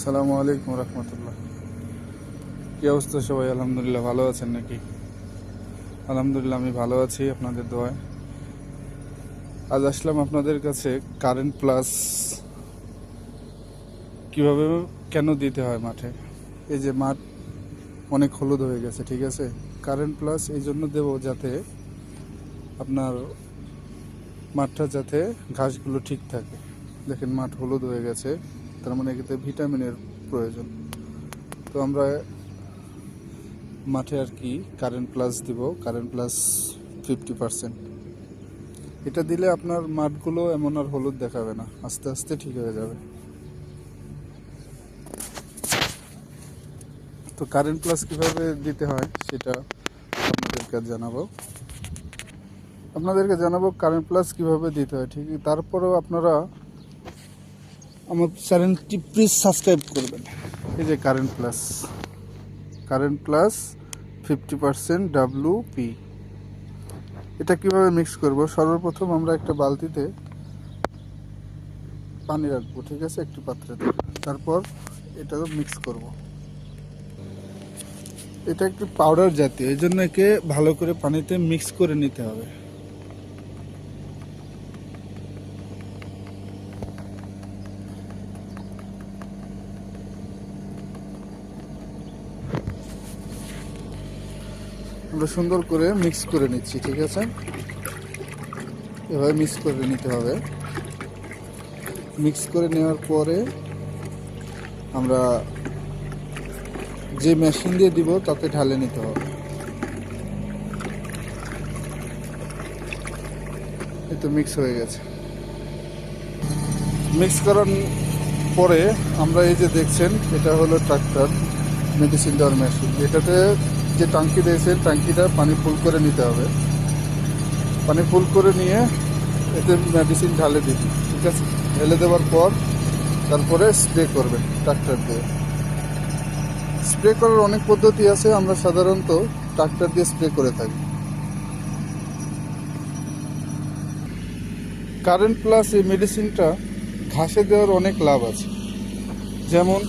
আসসালামু আলাইকুম রহমতুল্লাহ। কী অবস্থা সবাই? আলহামদুলিল্লাহ ভালো আছেন নাকি? আলহামদুলিল্লাহ আমি ভালো আছি আপনাদের দোয়ায়। আজ আসলাম আপনাদের কাছে কারেন্ট প্লাস কিভাবে কেন দিতে হয় মাঠে। এই যে মাঠ অনেক হলুদ হয়ে গেছে, ঠিক আছে? কারেন্ট প্লাস এই জন্য দেবো যাতে আপনার মাঠটা যাতে ঘাসগুলো ঠিক থাকে। দেখেন মাঠ হলুদ হয়ে গেছে, তার মানে এতে ভিটামিনের প্রয়োজন। তো আমরা মাঠে আর কি কারেন্ট প্লাস দিব, কারেন্ট প্লাস 50%। এটা দিলে আপনার মাঠগুলো এমন আর হলুদ দেখাবে না, আস্তে আস্তে ঠিক হয়ে যাবে। তো কারেন্ট প্লাস কিভাবে দিতে হয় সেটা আপনাদেরকে জানাবো কারেন্ট প্লাস কিভাবে দিতে হয়, ঠিক। তারপরেও আপনারা আমার চ্যানেলটি প্লিজ সাবস্ক্রাইব করবেন। এই যে কারেন্ট প্লাস 50% WP, এটা কিভাবে মিক্স করব? সর্বপ্রথম আমরা একটা বালতিতে পানি রাখবো, ঠিক আছে, একটি পাত্রেতে। তারপর এটা মিক্স করব। এটা একটু পাউডার জাতীয়, এই জন্য একে ভালো করে পানিতে মিক্স করে নিতে হবে। আমরা সুন্দর করে মিক্স করে নিচ্ছি, ঠিক আছে? এভাবে মিক্স করে নিতে হবে। মিক্স করে নেওয়ার পরে আমরা যে মেশিন দিয়ে দিব তাতে ঢালে নিতে হবে। এই তো মিক্স হয়ে গেছে। মিক্স করার পরে আমরা এই যে দেখছেন, এটা হলো ট্রাক্টর মেডিসিন দেওয়ার মেশিন। এটাতে যে টাঙ্কি দিয়েছেন, টাঙ্কিটা পানি ফুল করে নিতে হবে। পানি ফুল করে নিয়ে এতে মেডিসিন ঢালে দিবি, ঠিক আছে? ঢেলে দেওয়ার পর তারপরে স্প্রে করবেন ট্রাক্টর দিয়ে। স্প্রে করার অনেক পদ্ধতি আছে, আমরা সাধারণত ট্রাক্টর দিয়ে স্প্রে করে থাকি। কারেন্ট প্লাস এই মেডিসিনটা ঘাসে দেওয়ার অনেক লাভ আছে। যেমন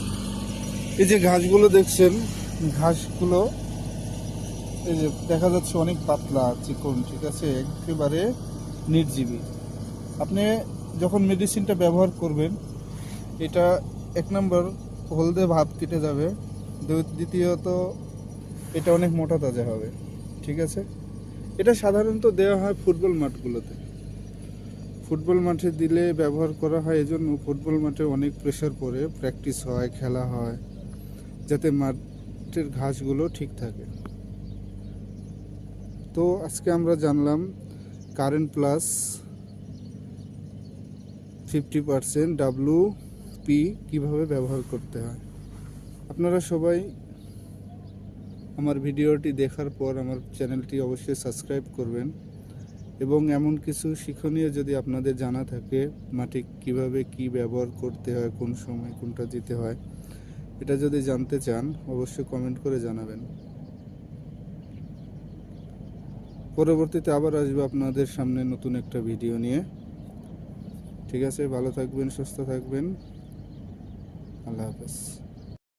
এই যে ঘাসগুলো দেখছেন, ঘাসগুলো এই যে দেখা যাচ্ছে অনেক পাতলা চিকন, ঠিক আছে, একেবারে নির্জীবী। আপনি যখন মেডিসিনটা ব্যবহার করবেন, এটা এক নম্বর হলদে ভাব কেটে যাবে, দ্বিতীয়ত এটা অনেক মোটা তাজা হবে, ঠিক আছে? এটা সাধারণত দেওয়া হয় ফুটবল মাঠগুলোতে। ফুটবল মাঠে দিলে ব্যবহার করা হয় এজন্য, ফুটবল মাঠে অনেক প্রেশার পড়ে, প্র্যাকটিস হয়, খেলা হয়, যাতে মাঠের ঘাসগুলো ঠিক থাকে। তো আজকে আমরা জানলাম কারেন্ট প্লাস 50% WP কিভাবে ব্যবহার করতে হয়। আপনারা সবাই আমার ভিডিওটি দেখার পর আমার চ্যানেলটি অবশ্যই সাবস্ক্রাইব করবেন, এবং এমন কিছু শিক্ষণীয় যদি আপনাদের জানা থাকে, মাটি কিভাবে কি ব্যবহার করতে হয়, কোন সময় কোনটা দিতে হয়, এটা যদি জানতে চান অবশ্যই কমেন্ট করে জানাবেন। পরবর্তীতে আবার আসবো আপনাদের সামনে নতুন একটা ভিডিও নিয়ে, ঠিক আছে? ভালো থাকবেন, সুস্থ থাকবেন, আল্লাহ হাফেজ।